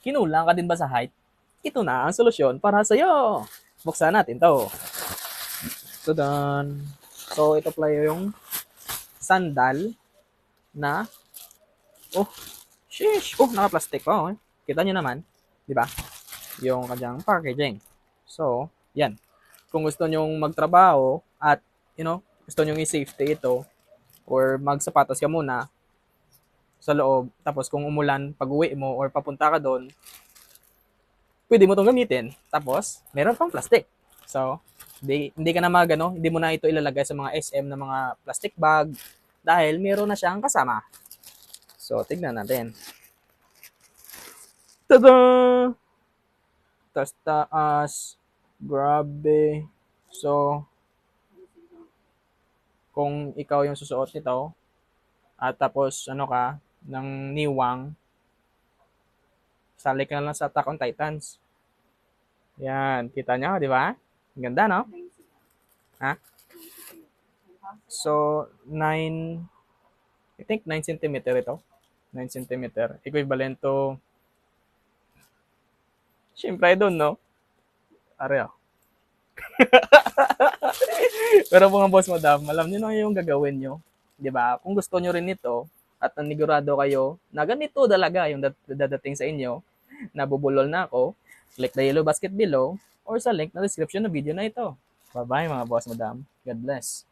Kinulang ka din ba sa height? Ito na ang solusyon para sa'yo. Buksan natin to. Tudan. So, ito pala yung sandal na, oh, sheesh. Oh, naka-plastic pa. Oh. Kita nyo naman, di ba? Yung kanyang packaging. So, yan. Kung gusto nyong magtrabaho at, gusto nyong i-safety ito or magsapatos ka muna sa loob, tapos kung umulan, pag-uwi mo or papunta ka doon, pwede mo itong gamitin. Tapos, meron pang plastic. So, hindi ka na hindi mo na ito ilalagay sa mga SM na mga plastic bag dahil meron na siyang kasama. So, tignan natin. Tada! Taas. Grabe. So, kung ikaw yung susuot nito, at tapos, ng niwang, sali ka na lang sa Attack on Titans. Yan, kita nyo, di ba? Ganda, no? Ha? So, I think 9 cm ito. 9 cm. Equivalent to, syempre doon, no? Are, oh. Pero mga boss madam, alam niyo na yung gagawin nyo. Di ba? Kung gusto nyo rin ito, at nanigurado kayo na ganito talaga yung dadating sa inyo, nabubulol na ako, click the yellow basket below or sa link na description ng video na ito. Bye-bye mga boss madam. God bless.